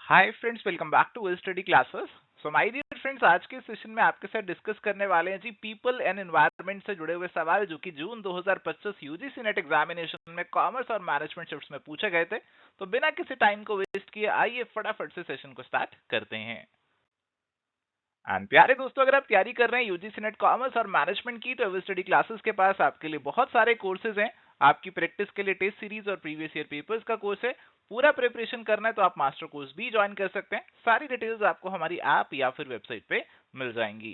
Hi friends, welcome back to well study classes. So my dear friends, आज के session में आपके साथ डिस्कस करने वाले हैं जी पीपल एंड एनवायरनमेंट से जुड़े हुए सवाल जो कि जून 2025 यूजीसी नेट एग्जामिनेशन में कॉमर्स और मैनेजमेंट शिफ्ट्स में पूछे गए थे। तो बिना किसी टाइम को वेस्ट किए आइए फटाफट से सेशन को स्टार्ट करते हैं। एंड प्यारे दोस्तों, अगर आप तैयारी कर रहे हैं यूजीसी नेट कॉमर्स और मैनेजमेंट की, तो वेल स्टडी क्लासेस के पास आपके लिए बहुत सारे कोर्सेज हैं। आपकी प्रैक्टिस के लिए टेस्ट सीरीज और प्रीवियस ईयर पेपर्स का कोर्स है। पूरा प्रिपरेशन करना है तो आप मास्टर कोर्स भी ज्वाइन कर सकते हैं। सारी डिटेल्स आपको हमारी ऐप या फिर वेबसाइट पे मिल जाएंगी।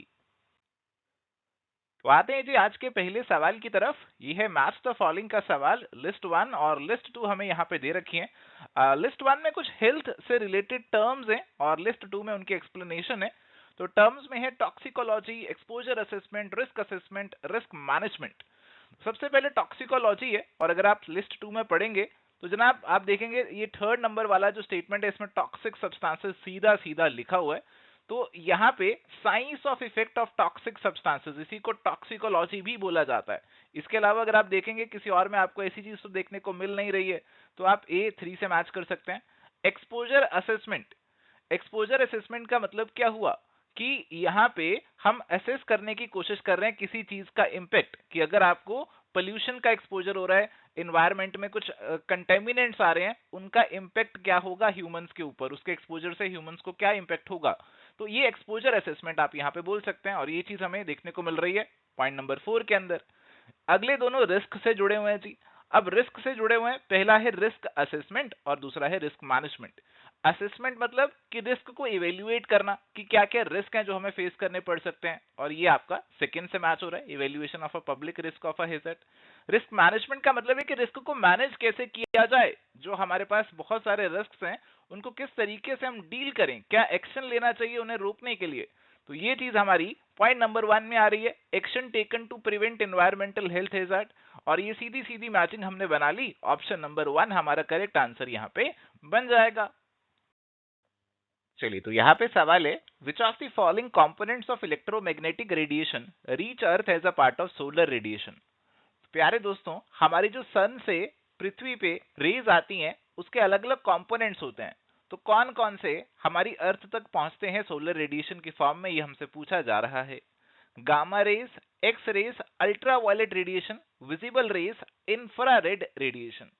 तो आते हैं जी आज के पहले सवाल की तरफ। ये है मैच द फॉलोइंग का सवाल। लिस्ट 1 और लिस्ट 2 हमें यहाँ पे दे रखी है। लिस्ट 1 में कुछ हेल्थ से रिलेटेड टर्म्स हैं और लिस्ट 2 में उनकी एक्सप्लेनेशन है। तो टर्म्स में है toxicology, exposure assessment, risk assessment, risk management. सबसे पहले टॉक्सिकोलॉजी है, और अगर आप लिस्ट 2 में पढ़ेंगे तो जनाब आप देखेंगे ये थर्ड नंबर वाला जो स्टेटमेंट है इसमें टॉक्सिक सब्सटेंसेस सीधा सीधा लिखा हुआ है। तो यहाँ पे science of effect of toxic substances, इसी को टॉक्सिकोलॉजी भी बोला जाता है। इसके अलावा अगर आप देखेंगे किसी और में आपको ऐसी चीज तो देखने को मिल नहीं रही है, तो आप A3 से मैच कर सकते हैं। Exposure assessment. एक्सपोजर असेसमेंट का मतलब क्या हुआ कि यहाँ पे हम असेस करने की कोशिश कर रहे हैं किसी चीज का इम्पैक्ट, कि अगर आपको पोल्यूशन का एक्सपोजर हो रहा है, इन्वायरमेंट में कुछ कंटेमिनेंट्स आ रहे हैं, उनका इम्पैक्ट क्या होगा ह्यूमंस के ऊपर, उसके एक्सपोजर से ह्यूमंस को क्या इम्पैक्ट होगा। तो ये एक्सपोजर असेसमेंट आप यहाँ पे बोल सकते हैं, और ये चीज हमें देखने को मिल रही है पॉइंट नंबर 4 के अंदर। अगले दोनों रिस्क से जुड़े हुए हैं जी। अब रिस्क से जुड़े हुए हैं, पहला है रिस्क असेसमेंट और दूसरा है रिस्क मैनेजमेंट। असेसमेंट मतलब कि रिस्क को इवेल्युएट करना कि क्या क्या रिस्क हैं जो हमें फेस करने पड़ सकते हैं, और ये आपका सेकंड से मैच हो रहा है, evaluation of a public risk of a hazard. Risk management का मतलब है कि रिस्क को मैनेज कैसे किया जाए, जो हमारे पास बहुत सारे रिस्क हैं उनको किस तरीके से हम डील करें, क्या एक्शन लेना चाहिए उन्हें रोकने के लिए। तो ये चीज हमारी पॉइंट नंबर 1 में आ रही है, action taken to prevent environmental health hazard. और ये सीधी सीधी मैचिंग हमने बना ली, ऑप्शन नंबर 1 हमारा करेक्ट आंसर यहाँ पे बन जाएगा। चलिए, तो यहाँ पे सवाल है, which of the following components of electromagnetic radiation reach earth as a part of solar radiation. प्यारे दोस्तों, हमारी जो सन से पृथ्वी पे रेज आती हैं उसके अलग अलग कंपोनेंट्स होते हैं। तो कौन कौन से हमारी अर्थ तक पहुंचते हैं सोलर रेडिएशन की फॉर्म में, ये हमसे पूछा जा रहा है। Gamma rays, X rays, ultraviolet radiation, visible rays, infrared radiation.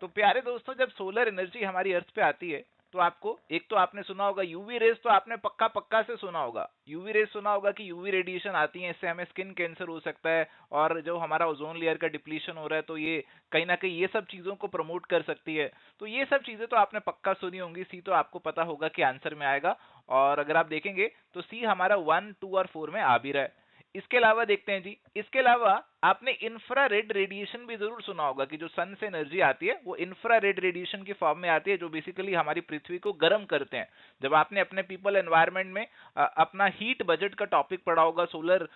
तो प्यारे दोस्तों, जब सोलर एनर्जी हमारी अर्थ पे आती है तो आपको एक तो आपने सुना होगा यूवी रेज, तो आपने पक्का पक्का से सुना होगा, यूवी रेज सुना होगा कि यूवी रेडिएशन आती है, इससे हमें स्किन कैंसर हो सकता है, और जो हमारा ओजोन लेयर का डिप्लीशन हो रहा है तो ये कहीं ना कहीं ये सब चीजों को प्रमोट कर सकती है। तो ये सब चीजें तो आपने पक्का सुनी होंगी। सी तो आपको पता होगा कि आंसर में आएगा, और अगर आप देखेंगे तो सी हमारा 1, 2 और 4 में आ भी रहा है। इसके अलावा देखते हैं जी, इसके अलावा आपने इंफ्रारेड रेडिएशन भी जरूर सुना होगा कि जो सन से एनर्जी आती है वो इंफ्रारेड रेडिएशन की फॉर्म में आती है, जो बेसिकली हमारी पृथ्वी को गर्म करते हैं। जब आपने अपने पीपल एनवायरनमेंट में अपना हीट बजट का टॉपिक पढ़ा होगा, सोलर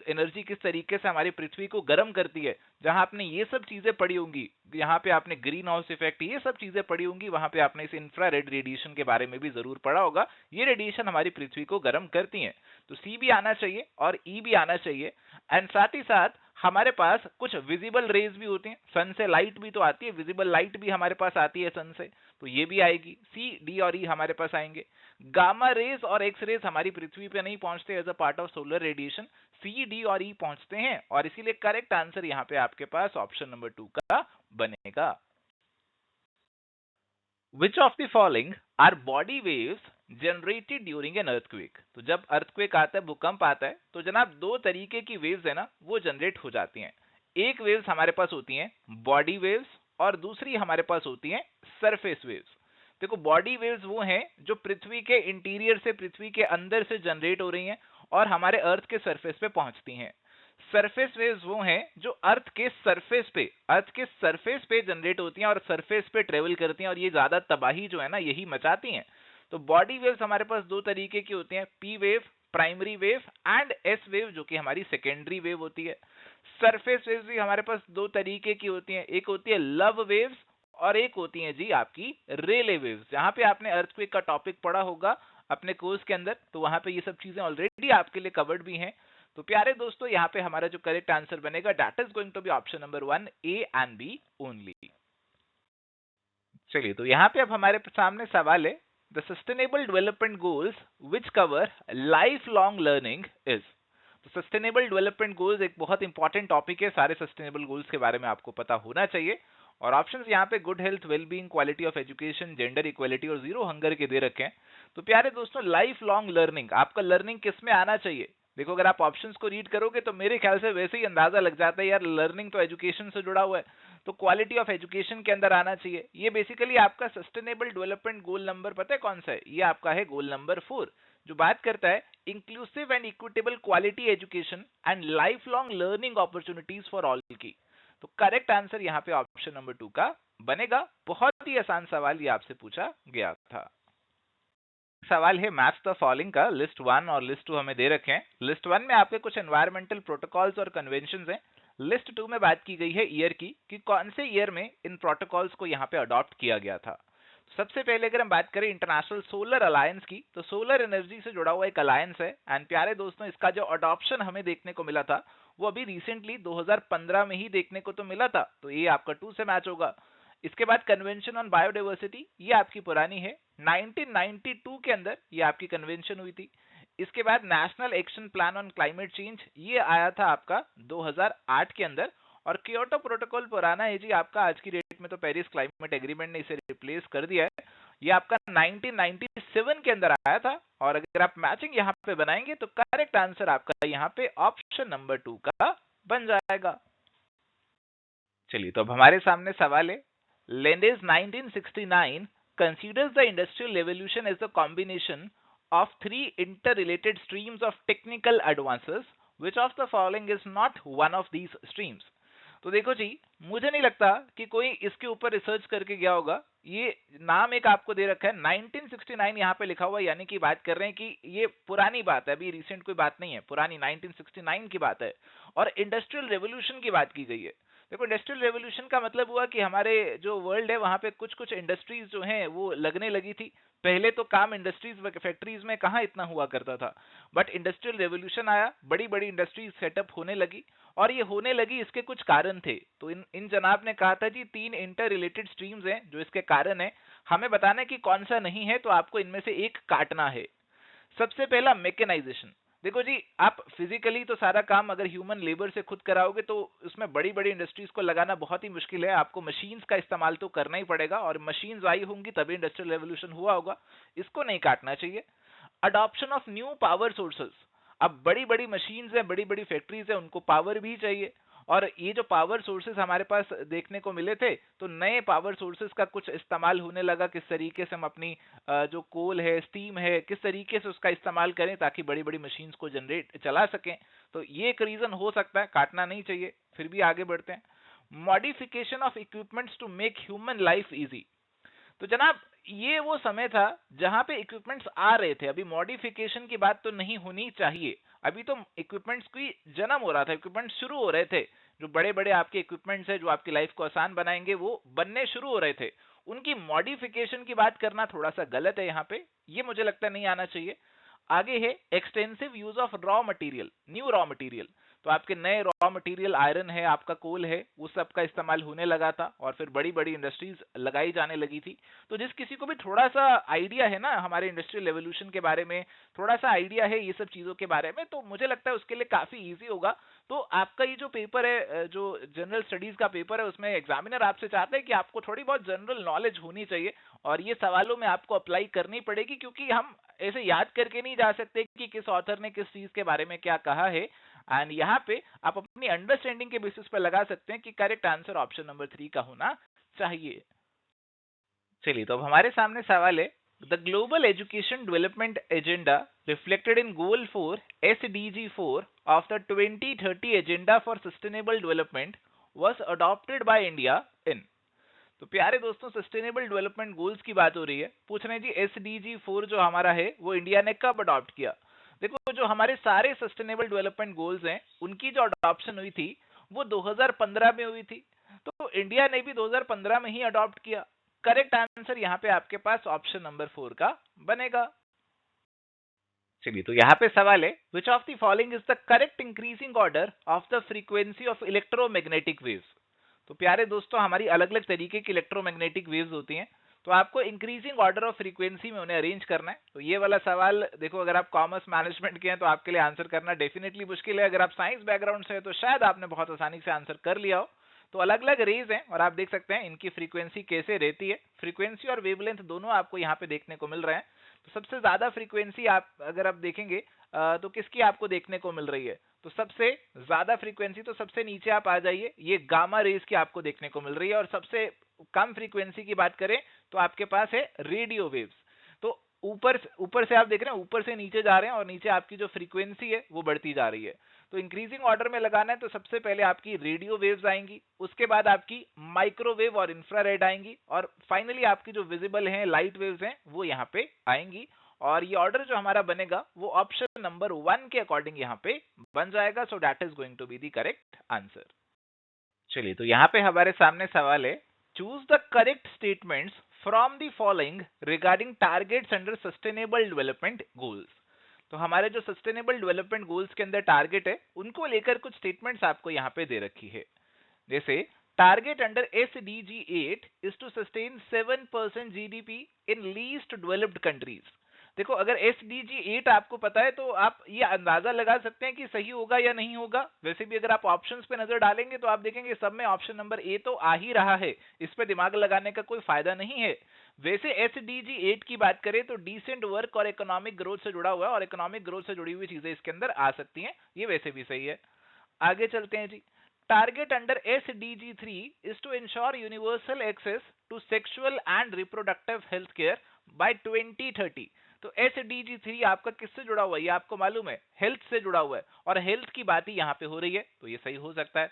एनर्जी किस तरीके से हमारी पृथ्वी को गर्म करती है, जहां आपने ये सब चीजें पढ़ी होंगी, यहाँ पे आपने ग्रीन हाउस इफेक्ट ये सब चीजें पढ़ी होंगी, वहां पे आपने इस इंफ्रारेड रेडिएशन के बारे में भी जरूर पढ़ा होगा। ये रेडिएशन हमारी पृथ्वी को गर्म करती है। तो सी भी आना चाहिए और ई भी आना चाहिए। एंड साथ ही साथ हमारे पास कुछ विजिबल रेज भी होती हैं, सन से लाइट भी तो आती है, विजिबल लाइट भी हमारे पास आती है सन से, तो ये भी आएगी। सी, डी और ई हमारे पास आएंगे। गामा रेज और एक्स रेज हमारी पृथ्वी पे नहीं पहुंचते as a part of solar radiation, C, D और ई पहुंचते हैं, और इसीलिए करेक्ट आंसर यहाँ पे आपके पास ऑप्शन नंबर 2 का बनेगा। Which of the following are body waves generated during an earthquake? तो जब earthquake आता है, भूकंप आता है, तो जनाब दो तरीके की वेव्स है ना वो जनरेट हो जाती हैं। एक वेव्स हमारे पास होती हैं बॉडी वेव्स, और दूसरी हमारे पास होती हैं सरफेस वेव्स। देखो, बॉडी वेव्स वो हैं जो पृथ्वी के इंटीरियर से, पृथ्वी के अंदर से जनरेट हो रही हैं और हमारे अर्थ के सरफेस पे पहुंचती हैं। सरफेस वेव्स वो हैं जो अर्थ के सरफेस पे जनरेट होती हैं और सरफेस पे ट्रेवल करती हैं, और ये ज्यादा तबाही जो है ना यही मचाती हैं। तो बॉडी वेव्स हमारे पास दो तरीके की होती हैं, P wave primary wave and S wave जो कि हमारी सेकेंडरी वेव होती है। सरफेस वेव्स भी हमारे पास दो तरीके की होती हैं, एक होती है लव वेव्स और एक होती है जी आपकी रेले वेव्स। जहां पे आपने अर्थक्वेक का टॉपिक पढ़ा होगा अपने कोर्स के अंदर, तो वहां पे ये सब चीजें ऑलरेडी आपके लिए कवर्ड भी हैं। तो प्यारे दोस्तों, यहाँ पे हमारा जो करेक्ट आंसर बनेगा that is going to be option number 1, A and B only. चलिए, तो यहाँ पे अब हमारे सामने सवाल है, the sustainable development goals which cover life long learning is. तो सस्टेनेबल डेवलपमेंट गोल्स एक बहुत इंपॉर्टेंट टॉपिक है, सारे सस्टेनेबल गोल्स के बारे में आपको पता होना चाहिए। और ऑप्शंस यहाँ पे good health, wellbeing, quality of education, gender equality और जीरो हंगर के दे रखे हैं। तो प्यारे दोस्तों, लाइफ लॉन्ग लर्निंग, आपका लर्निंग किस में आना चाहिए? देखो, अगर आप ऑप्शंस को रीड करोगे तो मेरे ख्याल से वैसे ही अंदाजा लग जाता है यार, लर्निंग तो एजुकेशन से जुड़ा हुआ है, तो क्वालिटी ऑफ एजुकेशन के अंदर आना चाहिए। ये बेसिकली आपका सस्टेनेबल डेवलपमेंट गोल नंबर पता है कौन सा है? ये आपका है गोल नंबर 4, जो बात करता है inclusive and equitable quality education and life long learning opportunities for all की। तो करेक्ट आंसर यहाँ पे ऑप्शन नंबर 2 का बनेगा। बहुत ही आसान सवाल ये आपसे पूछा गया था। सवाल है मैथ्स द फॉलोइंग का, लिस्ट 1 और लिस्ट 2 हमें दे रखे हैं। लिस्ट 1 में आपके कुछ एनवायरमेंटल प्रोटोकॉल्स और कन्वेंशंस हैं। लिस्ट 2 में बात की गई है ईयर की, कि कौन से ईयर में इन प्रोटोकॉल्स को यहाँ पे अडॉप्ट किया गया था। सबसे पहले अगर हम बात करें इंटरनेशनल सोलर अलायंस की, तो सोलर एनर्जी से जुड़ा हुआ एक अलायंस है। एंड प्यारे दोस्तों, इसका जो अडॉप्शन हमें देखने को मिला था वो अभी रिसेंटली 2015 में ही देखने को तो मिला था, तो ये आपका 2 से मैच होगा। इसके बाद कन्वेंशन ऑन बायोडाइवर्सिटी, ये आपकी पुरानी है, 1992 के अंदर ये आपकी कन्वेंशन हुई थी। इसके बाद national action plan on climate change, ये आया था आपका 2008 के अंदर। और क्योटो प्रोटोकॉल पुराना है जी आपका, आज की डेट में तो पेरिस क्लाइमेट एग्रीमेंट ने इसे रिप्लेस कर दिया है। ये आपका 1997 के अंदर आया था। और अगर आप मैचिंग यहाँ पे बनाएंगे तो करेक्ट आंसर आपका यहाँ पे ऑप्शन नंबर 2 का बन जाएगा। चलिए, तो अब हमारे सामने सवाल है, Lindes 1969 considers the industrial revolution as the combination of three interrelated streams of technical advances. Which of the following is not one of these streams? तो देखो जी, मुझे नहीं लगता कि कोई इसके ऊपर रिसर्च करके गया होगा। ये नाम एक आपको दे रखा है, 1969 यहाँ पे लिखा हुआ है, यानी कि बात कर रहे हैं कि ये पुरानी बात है, अभी रिसेंट कोई बात नहीं है, पुरानी 1969 की बात है। और इंडस्ट्रियल रेवोल्यूशन की बात की गई है। देखो, इंडस्ट्रियल रेवोल्यूशन का मतलब हुआ कि हमारे जो वर्ल्ड है वहां पे कुछ कुछ इंडस्ट्रीज जो हैं वो लगने लगी थी। पहले तो काम इंडस्ट्रीज फैक्ट्रीज में कहाँ इतना हुआ करता था, बट इंडस्ट्रियल रेवोल्यूशन आया, बड़ी बड़ी इंडस्ट्रीज सेटअप होने लगी। और ये होने लगी, इसके कुछ कारण थे। तो इन जनाब ने कहा था जी 3 इंटर रिलेटेड स्ट्रीम्स हैं जो इसके कारण है, हमें बताना है कि कौन सा नहीं है, तो आपको इनमें से एक काटना है। सबसे पहला मैकेनाइजेशन। देखो जी, आप फिजिकली तो सारा काम अगर ह्यूमन लेबर से खुद कराओगे तो उसमें बड़ी बड़ी इंडस्ट्रीज को लगाना बहुत ही मुश्किल है, आपको मशीन्स का इस्तेमाल तो करना ही पड़ेगा, और मशीन्स आई होंगी तभी इंडस्ट्रियल रेवोल्यूशन हुआ होगा, इसको नहीं काटना चाहिए। Adoption of new power sources, अब बड़ी बड़ी मशीन्स है, बड़ी बड़ी फैक्ट्रीज है, उनको पावर भी चाहिए, और ये जो पावर सोर्सेस हमारे पास देखने को मिले थे, तो नए पावर सोर्सेस का कुछ इस्तेमाल होने लगा, किस तरीके से हम अपनी जो कोल है, स्टीम है, किस तरीके से उसका इस्तेमाल करें ताकि बड़ी बड़ी मशीन्स को जनरेट चला सकें। तो ये एक रीजन हो सकता है, काटना नहीं चाहिए। फिर भी आगे बढ़ते हैं। Modification of equipments to make human life easy. तो जनाब, ये वो समय था जहां पे इक्विपमेंट्स आ रहे थे, अभी मॉडिफिकेशन की बात तो नहीं होनी चाहिए, अभी तो इक्विपमेंट्स की जन्म हो रहा था, इक्विपमेंट्स शुरू हो रहे थे। जो बड़े बड़े आपके इक्विपमेंट्स है जो आपकी लाइफ को आसान बनाएंगे वो बनने शुरू हो रहे थे, उनकी मॉडिफिकेशन की बात करना थोड़ा सा गलत है यहाँ पे, ये मुझे लगता नहीं आना चाहिए। आगे है extensive use of raw material, new raw material. तो आपके नए रॉ मटेरियल आयरन है, आपका कोल है, वो सब का इस्तेमाल होने लगा था, और फिर बड़ी बड़ी इंडस्ट्रीज लगाई जाने लगी थी। तो जिस किसी को भी थोड़ा सा आइडिया है ना हमारे इंडस्ट्रियल रेवोल्यूशन के बारे में, थोड़ा सा आइडिया है ये सब चीजों के बारे में, तो मुझे लगता है उसके लिए काफी इजी होगा। तो आपका ये जो पेपर है, जो जनरल स्टडीज का पेपर है, उसमें एग्जामिनर आपसे चाहते हैं कि आपको थोड़ी बहुत जनरल नॉलेज होनी चाहिए, और ये सवालों में आपको अप्लाई करनी पड़ेगी, क्योंकि हम ऐसे याद करके नहीं जा सकते कि किस ऑथर ने किस चीज के बारे में क्या कहा है। एंड यहाँ पे आप अपनी अंडरस्टैंडिंग के बेसिस पर लगा सकते हैं कि करेक्ट आंसर ऑप्शन नंबर 3 का होना चाहिए। चलिए, तो अब हमारे सामने सवाल है, the global education development agenda reflected in goal 4 SDG 4 of the 2030 agenda for sustainable development was adopted by India in. तो प्यारे दोस्तों, सस्टेनेबल डेवलपमेंट गोल्स की बात हो रही है, पूछ रहे हैं जी SDG 4 जो हमारा है वो इंडिया ने कब अडॉप्ट किया। देखो, जो हमारे सारे सस्टेनेबल डेवलपमेंट गोल्स हैं उनकी जो अडॉप्शन हुई थी वो 2015 में हुई थी, तो इंडिया ने भी 2015 में ही अडॉप्ट किया। करेक्ट आंसर यहाँ पे आपके पास ऑप्शन नंबर 4 का बनेगा। चलिए, तो यहाँ पे सवाल है, which of the following is the correct increasing order of the frequency of electromagnetic waves. तो प्यारे दोस्तों, हमारी अलग अलग तरीके की इलेक्ट्रोमैग्नेटिक वेव्स होती हैं, तो आपको इंक्रीजिंग ऑर्डर ऑफ फ्रीक्वेंसी में उन्हें अरेंज करना है। तो ये वाला सवाल देखो, अगर आप कॉमर्स मैनेजमेंट के हैं तो आपके लिए आंसर करना डेफिनेटली मुश्किल है। अगर आप साइंस बैकग्राउंड से है तो शायद आपने बहुत आसानी से आंसर कर लिया हो। तो अलग अलग रेज हैं और आप देख सकते हैं इनकी फ्रीक्वेंसी कैसे रहती है। फ्रीक्वेंसी और वेवलेंथ दोनों आपको यहाँ पे देखने को मिल रहे हैं। तो सबसे ज्यादा फ्रीक्वेंसी आप अगर आप देखेंगे तो किसकी आपको देखने को मिल रही है, तो सबसे ज्यादा फ्रीक्वेंसी तो सबसे नीचे आप आ जाइए, ये गामा रेज की आपको देखने को मिल रही है। और सबसे कम फ्रीक्वेंसी की बात करें तो आपके पास है रेडियो वेव्स। तो ऊपर ऊपर से आप देख रहे हैं, ऊपर से नीचे जा रहे हैं और नीचे आपकी जो फ्रीक्वेंसी है वो बढ़ती जा रही है। तो इंक्रीजिंग ऑर्डर में लगाना है तो सबसे पहले आपकी रेडियो वेव्स आएंगी, उसके बाद आपकी माइक्रोवेव और इंफ्रारेड आएंगी, और फाइनली आपकी जो विजिबल हैं लाइट वेव्स हैं वो यहाँ पे आएंगी। और ये ऑर्डर जो हमारा बनेगा वो ऑप्शन नंबर 1 के अकॉर्डिंग यहाँ पे बन जाएगा। So that is going to be the correct answer. चलिए, तो यहाँ पे हमारे सामने सवाल है, choose the correct statements from the following regarding targets under sustainable development goals. तो हमारे जो सस्टेनेबल डेवलपमेंट गोल्स के अंदर टारगेट है उनको लेकर कुछ स्टेटमेंट्स आपको यहाँ पे दे रखी है। जैसे target under SDG 8 is to sustain 7% GDP in least developed countries. देखो, अगर SDG 8 आपको पता है तो आप ये अंदाजा लगा सकते हैं कि सही होगा या नहीं होगा। वैसे भी अगर आप ऑप्शंस पे नजर डालेंगे तो आप देखेंगे सब में ऑप्शन नंबर ए तो आ ही रहा है, इस पे दिमाग लगाने का कोई फायदा नहीं है। वैसे SDG 8 की बात करें तो डिसेंट वर्क और इकोनॉमिक ग्रोथ से जुड़ा हुआ है, और इकोनॉमिक ग्रोथ से जुड़ी हुई चीजें इसके अंदर आ सकती हैं, ये वैसे भी सही है। आगे चलते हैं जी। Target under SDG 3 is to ensure universal access to sexual and reproductive health care by 2030। तो SDG 3 आपका किससे जुड़ा हुआ है, ये आपको मालूम है, हेल्थ से जुड़ा हुआ है, और हेल्थ की बात ही यहाँ पे हो रही है, तो ये सही हो सकता है।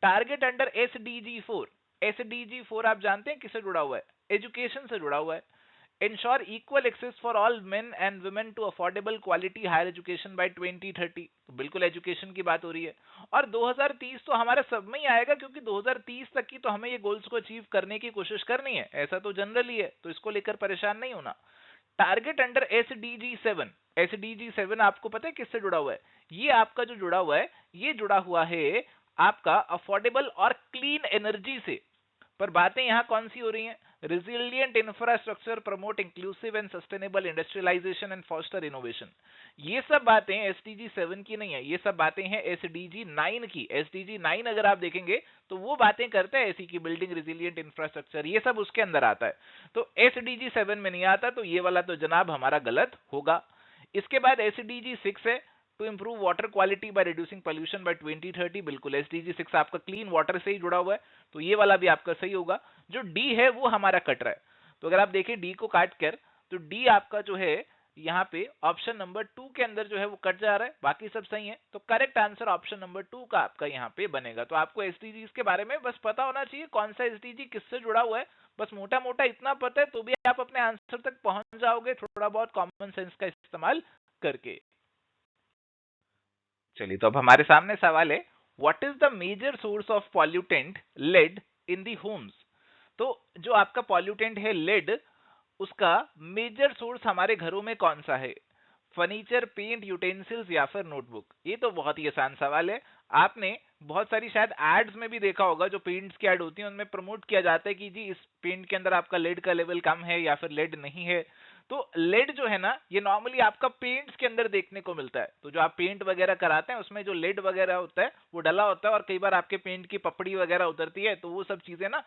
टारगेट अंडर SDG 4, SDG 4 आप जानते हैं किससे जुड़ा हुआ है, एजुकेशन से जुड़ा हुआ है। Ensure equal access for all men and women to affordable quality higher education by 2030। तो बिल्कुल एजुकेशन की बात हो रही है। और 2030 तो हमारा सब में ही आएगा, क्योंकि 2030 तक की तो हमें ये गोल्स को अचीव करने की कोशिश करनी है, ऐसा तो जनरली है, तो इसको लेकर परेशान नहीं होना। टारगेट अंडर SDG 7, SDG 7 आपको पता है किससे जुड़ा हुआ है, ये आपका जो जुड़ा हुआ है ये जुड़ा हुआ है आपका अफोर्डेबल और क्लीन एनर्जी से। पर बातें यहां कौन सी हो रही हैं, resilient infrastructure, promote inclusive and sustainable industrialisation and foster innovation. ये सब बातें SDG 7 की नहीं है, ये सब बातें हैं SDG 9 की। SDG 9 अगर आप देखेंगे तो वो बातें करते हैं ऐसी की बिल्डिंग रिजिलियंट इंफ्रास्ट्रक्चर, ये सब उसके अंदर आता है। तो SDG 7 में नहीं आता, तो ये वाला तो जनाब हमारा गलत होगा। इसके बाद SDG 6 है, to improve water quality by reducing pollution by 2030। बिल्कुल SDG 6 आपका क्लीन वाटर से ही जुड़ा हुआ है, तो ये वाला भी आपका सही होगा। जो डी है वो हमारा कट रहा है, तो अगर आप देखें डी को काट कर तो डी आपका जो है यहाँ पे ऑप्शन नंबर 2 के अंदर जो है वो कट जा रहा है, बाकी सब सही है। तो करेक्ट आंसर ऑप्शन नंबर 2 का आपका यहाँ पे बनेगा। तो आपको SDGs के बारे में बस पता होना चाहिए कौन सा SDG किससे जुड़ा हुआ है, बस मोटा मोटा इतना पता है तो भी आप अपने आंसर तक पहुंच जाओगे, थोड़ा बहुत कॉमन सेंस का इस्तेमाल करके। चलिए, तो अब हमारे सामने सवाल है, what is the major source of pollutant lead in the homes. तो जो आपका पॉल्यूटेंट है लेड, उसका मेजर सोर्स हमारे घरों में कौन सा है, फर्नीचर, पेंट, यूटेंसिल्स या फिर नोटबुक। ये तो बहुत ही आसान सवाल है। आपने बहुत सारी शायद एड्स में भी देखा होगा, जो पेंट्स की एड होती है उनमें प्रमोट किया जाता है कि जी इस पेंट के अंदर आपका लेड का लेवल कम है या फिर लेड नहीं है। तो लेड जो है ना, ये नॉर्मली आपका पेंट्स के अंदर देखने को मिलता है। तो जो आप पेंट वगैरह कराते हैं उसमें जो लेड वगैरह होता है वो डला होता है, और कई बार आपके पेंट की पपड़ी वगैरह उतरती है, तो वो सब चीजें ना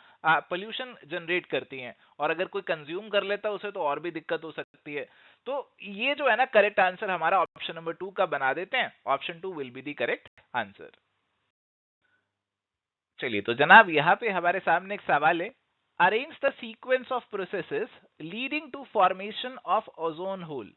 पोल्यूशन जनरेट करती हैं, और अगर कोई कंज्यूम कर लेता है उसे तो और भी दिक्कत हो सकती है। तो ये जो है ना करेक्ट आंसर हमारा ऑप्शन नंबर 2 का बना देते हैं, option 2 will be the correct answer. चलिए, तो जनाब यहाँ पे हमारे सामने एक सवाल है, arrange the sequence of processes leading to formation of ozone hole.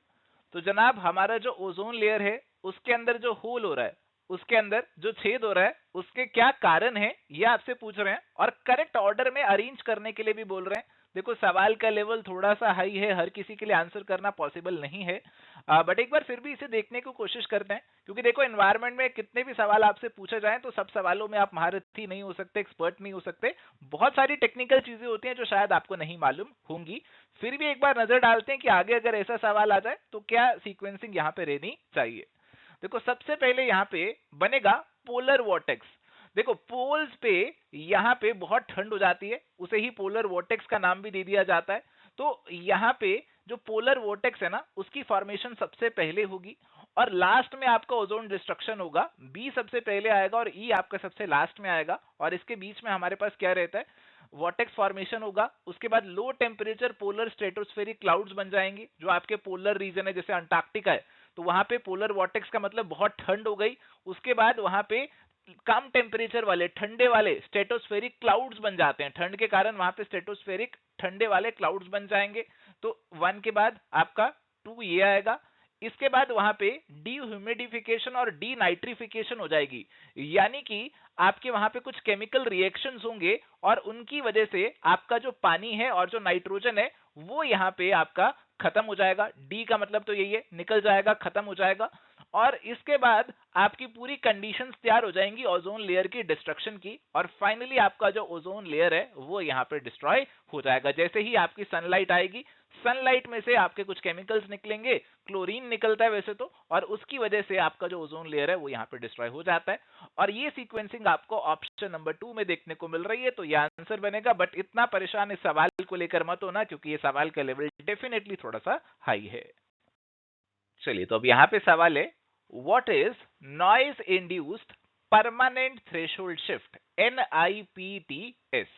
तो जनाब हमारा जो ओजोन लेयर है उसके अंदर जो होल हो रहा है, उसके अंदर जो छेद हो रहा है, उसके क्या कारण है ये आपसे पूछ रहे हैं, और करेक्ट ऑर्डर में अरेंज करने के लिए भी बोल रहे हैं। देखो, सवाल का लेवल थोड़ा सा हाई है, हर किसी के लिए आंसर करना पॉसिबल नहीं है, बट एक बार फिर भी इसे देखने की कोशिश करते हैं, क्योंकि देखो एनवायरनमेंट में कितने भी सवाल आपसे पूछे जाएं तो सब सवालों में आप महारथी नहीं हो सकते, एक्सपर्ट नहीं हो सकते, बहुत सारी टेक्निकल चीजें होती हैं जो शायद आपको नहीं मालूम होंगी। फिर भी एक बार नजर डालते हैं कि आगे अगर ऐसा सवाल आ जाए तो क्या सीक्वेंसिंग यहाँ पे रहनी चाहिए। देखो, सबसे पहले यहाँ पे बनेगा पोलर वॉर्टेक्स। देखो, पोल्स पे यहाँ पे बहुत ठंड हो जाती है, उसे ही पोलर वॉर्टेक्स का नाम भी दे दिया जाता है। तो यहाँ पे जो पोलर वोर्टेक्स है ना, उसकी फॉर्मेशन सबसे पहले होगी, और लास्ट में आपका ओजोन डिस्ट्रक्शन होगा। बी सबसे पहले आएगा और ई आपका सबसे लास्ट में आएगा, और इसके बीच में हमारे पास क्या रहता है, वॉर्टेक्स फॉर्मेशन होगा। उसके बाद low temperature polar stratospheric clouds बन जाएंगे, जो आपके पोलर रीजन है, जैसे अंटार्कटिका है, तो वहां पे पोलर वॉर्टेक्स का मतलब बहुत ठंड हो गई। उसके बाद वहां पे कम टेम्परेचर वाले ठंडे वाले स्ट्रेटोस्फेरिक क्लाउड्स बन जाते हैं, ठंड के कारण वहां पे स्ट्रेटोस्फेरिक ठंडे वाले क्लाउड्स बन जाएंगे। तो 1 के बाद आपका 2 ये आएगा। इसके बाद वहां पे डीह्यूमिडिफिकेशन और डीनाइट्रिफिकेशन हो जाएगी, यानी कि आपके वहां पे कुछ केमिकल रिएक्शंस होंगे, और उनकी वजह से आपका जो पानी है और जो नाइट्रोजन है वो यहाँ पे आपका खत्म हो जाएगा। डी का मतलब तो यही है, निकल जाएगा, खत्म हो जाएगा। और इसके बाद आपकी पूरी कंडीशंस तैयार हो जाएंगी ओजोन लेयर की डिस्ट्रक्शन की, और फाइनली आपका जो ओजोन लेयर है वो यहाँ पे डिस्ट्रॉय हो जाएगा। जैसे ही आपकी सनलाइट आएगी, सनलाइट में से आपके कुछ केमिकल्स निकलेंगे, क्लोरीन निकलता है वैसे तो, और उसकी वजह से आपका जो ओजोन लेयर है वो यहाँ पे डिस्ट्रॉय हो जाता है। और ये सीक्वेंसिंग आपको ऑप्शन नंबर 2 में देखने को मिल रही है, तो ये आंसर बनेगा। बट इतना परेशान इस सवाल को लेकर मत होना, क्योंकि ये सवाल का लेवल डेफिनेटली थोड़ा सा हाई है। चलिए, तो अब यहाँ पे सवाल है, what is noise induced permanent threshold shift, NIPTS।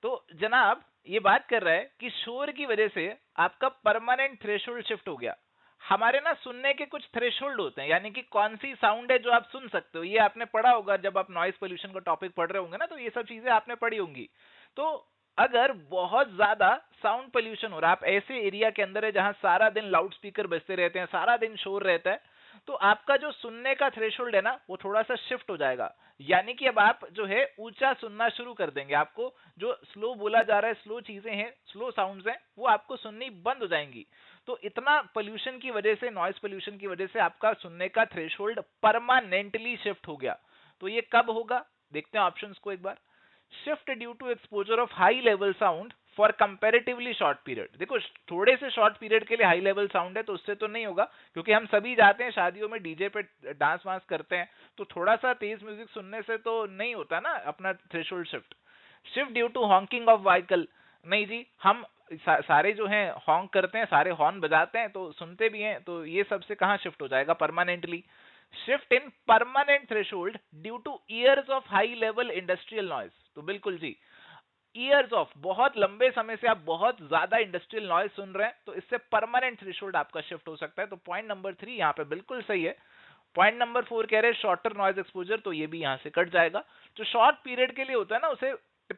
तो जनाब ये बात कर रहा है कि शोर की वजह से आपका परमानेंट थ्रेशोल्ड शिफ्ट हो गया। हमारे ना सुनने के कुछ थ्रेशोल्ड होते हैं, यानी कि कौन सी साउंड है जो आप सुन सकते हो, ये आपने पढ़ा होगा जब आप नॉइज पोल्यूशन का टॉपिक पढ़ रहे होंगे ना, तो ये सब चीजें आपने पढ़ी होंगी। तो अगर बहुत ज्यादा साउंड पोल्यूशन हो रहा है, आप ऐसे एरिया के अंदर है जहां सारा दिन लाउड स्पीकर बजते रहते हैं, सारा दिन शोर रहता है, तो आपका जो सुनने का थ्रेशोल्ड है ना वो थोड़ा सा शिफ्ट हो जाएगा। यानी कि अब आप जो है ऊंचा सुनना शुरू कर देंगे, आपको जो स्लो बोला जा रहा है, स्लो चीजें हैं, स्लो साउंड्स हैं, वो आपको सुननी बंद हो जाएंगी। तो इतना पोल्यूशन की वजह से, नॉइस पोल्यूशन की वजह से आपका सुनने का थ्रेशोल्ड परमानेंटली शिफ्ट हो गया। तो ये कब होगा, देखते हैं ऑप्शंस को एक बार। Shift due to exposure of high level sound for comparatively short period. देखो, थोड़े से शॉर्ट पीरियड के लिए हाई लेवल साउंड है तो उससे तो नहीं होगा, क्योंकि हम सभी जाते हैं शादियों में, डीजे पे डांस वांस करते हैं, तो थोड़ा सा तेज म्यूजिक सुनने से तो नहीं होता ना अपना threshold shift. Shift due to honking of vehicle, नहीं जी, हम सारे जो हैं हॉन्क करते हैं, सारे हॉर्न बजाते हैं तो सुनते भी हैं, तो ये सबसे कहां शिफ्ट हो जाएगा permanently. Shift in permanent threshold due two years of high level industrial noise, तो बिल्कुल जी, ईयर्स ऑफ, बहुत लंबे समय से आप बहुत ज्यादा इंडस्ट्रियल नॉइज सुन रहे हैं, तो इससे परमानेंट थ्रेशोल्ड आपका शिफ्ट हो सकता है। तो पॉइंट नंबर 3 यहाँ पे बिल्कुल सही है। पॉइंट नंबर 4 कह रहे हैं शॉर्टर नॉइज एक्सपोजर, तो ये भी यहां से कट जाएगा। जो शॉर्ट पीरियड के लिए होता है ना, उसे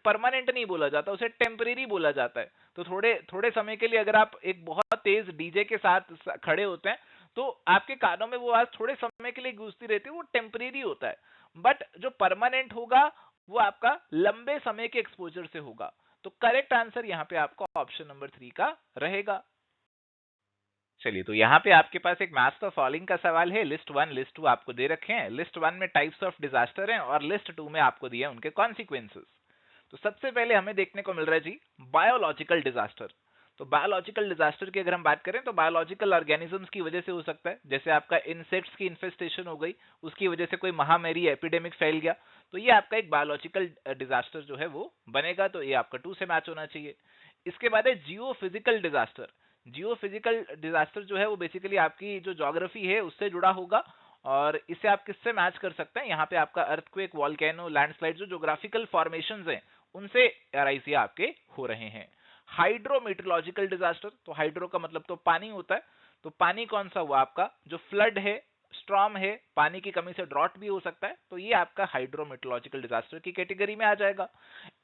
परमानेंट नहीं बोला जाता, उसे टेम्परेरी बोला जाता है। तो थोड़े थोड़े समय के लिए अगर आप एक बहुत तेज डीजे के साथ खड़े होते हैं, तो आपके कानों में वो आवाज थोड़े समय के लिए गूंजती रहती है, वो टेम्परेरी होता है। बट जो परमानेंट होगा वो आपका लंबे समय के एक्सपोजर से होगा। तो करेक्ट आंसर यहाँ पे आपका ऑप्शन नंबर 3 का रहेगा। चलिए, तो यहाँ पे आपके पास एक मैथ्स ऑफ फॉलोइंग का सवाल है। लिस्ट 1 लिस्ट 2 आपको दे रखे हैं। लिस्ट 1 में टाइप्स ऑफ डिजास्टर हैं, और लिस्ट 2 में आपको दिए उनके कॉन्सिक्वेंसेस। तो सबसे पहले हमें देखने को मिल रहा है जी बायोलॉजिकल डिजास्टर। तो बायोलॉजिकल डिजास्टर की अगर हम बात करें तो बायोलॉजिकल ऑर्गेनिजम्स की वजह से हो सकता है, जैसे आपका इंसेक्ट्स की इन्फेस्टेशन हो गई, उसकी वजह से कोई महामारी एपिडेमिक फैल गया, तो ये आपका एक बायोलॉजिकल डिजास्टर जो है वो बनेगा। तो ये आपका 2 से मैच होना चाहिए। इसके बाद है जियो फिजिकल डिजास्टर। जियो फिजिकल डिजास्टर जो है वो बेसिकली आपकी जो ज्योग्राफी है उससे जुड़ा होगा, और इसे आप किससे मैच कर सकते हैं, यहाँ पे आपका अर्थक्वेक, वॉल्केनो, लैंडस्लाइड, जो ज्योग्राफिकल फॉर्मेशंस हैं उनसे अराइज ये आपके हो रहे हैं। हाइड्रोमीटरोलॉजिकल डिजास्टर, तो हाइड्रो का मतलब तो पानी होता है, तो पानी कौन सा हुआ आपका, जो फ्लड है, स्ट्रॉम है, पानी की कमी से ड्रॉट भी हो सकता है, तो ये आपका हाइड्रोमीटरोलॉजिकल डिजास्टर की कैटेगरी में आ जाएगा।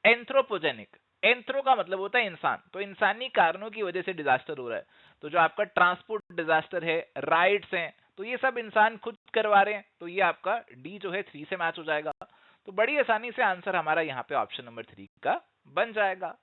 एंथ्रोपोजेनिक, एंथ्रो का मतलब होता है इंसान, तो इंसानी कारणों की वजह से डिजास्टर हो रहा है, तो जो आपका ट्रांसपोर्ट डिजास्टर है, राइट्स हैं, तो ये सब इंसान खुद करवा रहे हैं, तो ये आपका डी जो है 3 से मैच हो जाएगा। तो बड़ी आसानी से आंसर हमारा यहाँ पे ऑप्शन नंबर 3 का बन जाएगा।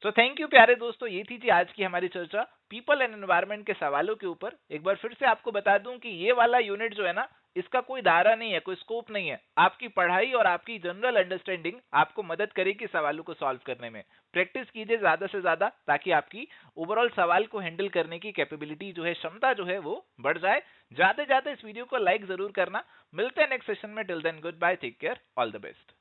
तो थैंक यू प्यारे दोस्तों, ये थी आज की हमारी चर्चा पीपल एंड एनवायरनमेंट के सवालों के ऊपर। एक बार फिर से आपको बता दूं कि ये वाला यूनिट जो है ना, इसका कोई दायरा नहीं है, कोई स्कोप नहीं है। आपकी पढ़ाई और आपकी जनरल अंडरस्टैंडिंग आपको मदद करेगी सवालों को सॉल्व करने में। प्रैक्टिस कीजिए ज्यादा से ज्यादा, ताकि आपकी ओवरऑल सवाल को हैंडल करने की कैपेबिलिटी जो है, क्षमता जो है वो बढ़ जाए। जाते जाते इस वीडियो को लाइक जरूर करना। मिलते हैं नेक्स्ट सेशन में। Till then goodbye, take care, all the best.